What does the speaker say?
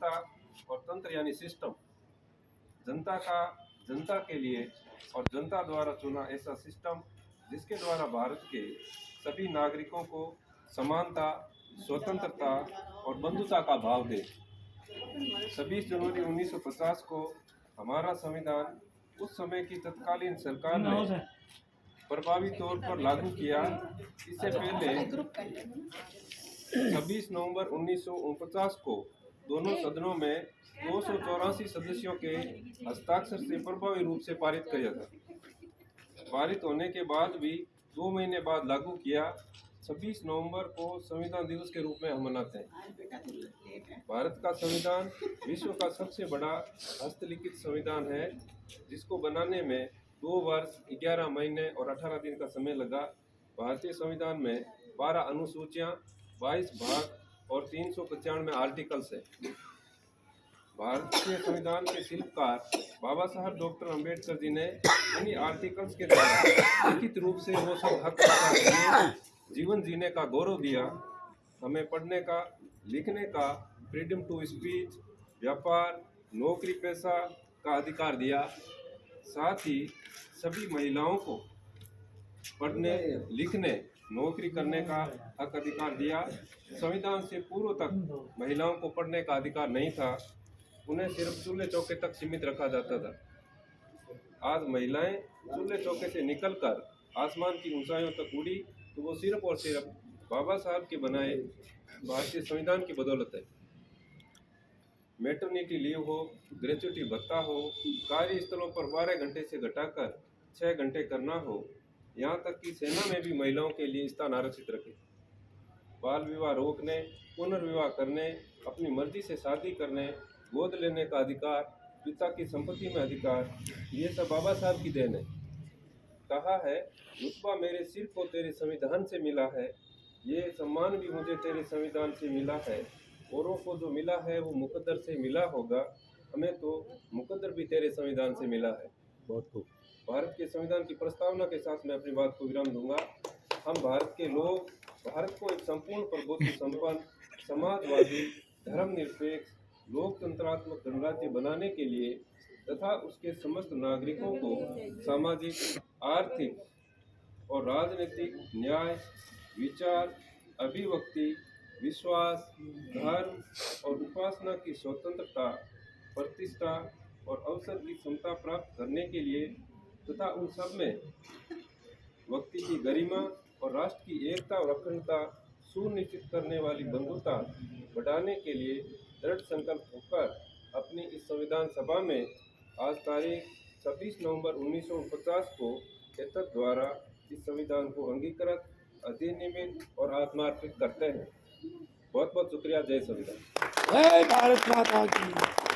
व्यवस्था और तंत्र यानी सिस्टम जनता के लिए और जनता द्वारा चुना ऐसा सिस्टम जिसके द्वारा भारत के सभी नागरिकों को समानता, स्वतंत्रता और बंधुता का भाव दे। 26 जनवरी 1950 को हमारा संविधान उस समय की तत्कालीन सरकार ने प्रभावी तौर पर लागू किया। इससे पहले 26 नवंबर 1949 को दोनों सदनों में 284 सदस्यों के हस्ताक्षर से प्रभावी रूप से पारित किया था। पारित होने के बाद भी 2 महीने बाद लागू किया। 26 नवंबर को संविधान दिवस के रूप में हम मनाते हैं। भारत का संविधान विश्व का सबसे बड़ा हस्तलिखित संविधान है, जिसको बनाने में 2 वर्ष 11 महीने और 18 दिन का समय लगा। भारतीय संविधान में 12 अनुसूचियां, 22 भाग और 395 आर्टिकल्स है। भारतीय संविधान के शिल्पकार बाबा साहब डॉक्टर अंबेडकर जी ने इन्हीं आर्टिकल्स के द्वारा लिखित रूप से वो सब हक जीवन जीने का गौरव दिया। हमें पढ़ने का, लिखने का, फ्रीडम टू स्पीच, व्यापार, नौकरी पेशा का अधिकार दिया। साथ ही सभी महिलाओं को पढ़ने, लिखने, नौकरी करने का हक अधिकार दिया। संविधान से पूर्व तक महिलाओं को पढ़ने का अधिकार नहीं था, उन्हें सिर्फ चूल्हे चौके तक सीमित रखा जाता था। आज महिलाएं चूल्हे चौके से निकलकर आसमान की ऊंचाइयों तक उड़ी, तो वो सिर्फ और सिर्फ बाबा साहब के बनाए भारतीय संविधान की बदौलत है। मैटरनिटी लीव हो, ग्रेच्युटी भत्ता हो, कार्यस्थलों पर 12 घंटे से घटाकर 6 घंटे करना हो, यहाँ तक कि सेना में भी महिलाओं के लिए स्थान आरक्षित रखे। बाल विवाह रोकने, पुनर्विवाह करने, अपनी मर्जी से शादी करने, गोद लेने का अधिकार, पिता की संपत्ति में अधिकार, ये सब बाबा साहब की देन है। कहा है, रुतबा मेरे सिर को तेरे संविधान से मिला है, ये सम्मान भी मुझे तेरे संविधान से मिला है। औरों को जो मिला है वो मुकद्दर से मिला होगा, हमें तो मुकद्दर भी तेरे संविधान से मिला है। बहुत खूब। भारत के संविधान की प्रस्तावना के साथ मैं अपनी बात को विराम दूंगा। हम भारत के लोग भारत को एक संपूर्ण प्रभुत्व संपन्न, समाजवादी, धर्मनिरपेक्ष, लोकतंत्रात्मक गणराज्य बनाने के लिए तथा उसके समस्त नागरिकों को सामाजिक, आर्थिक और राजनीतिक न्याय, विचार, अभिव्यक्ति, विश्वास, धर्म और उपासना की स्वतंत्रता, प्रतिष्ठा और अवसर की क्षमता प्राप्त करने के लिए तथा उन सब में व्यक्ति की गरिमा और राष्ट्र की एकता और अखंडता सुनिश्चित करने वाली बंधुता बढ़ाने के लिए दृढ़ संकल्प होकर अपनी इस संविधान सभा में आज तारीख 26 नवंबर 1949 को एतद द्वारा इस संविधान को अंगीकृत, अधिनियमित और आत्मार्पित करते हैं। बहुत बहुत शुक्रिया। जय संविधान। जय भारत माता की।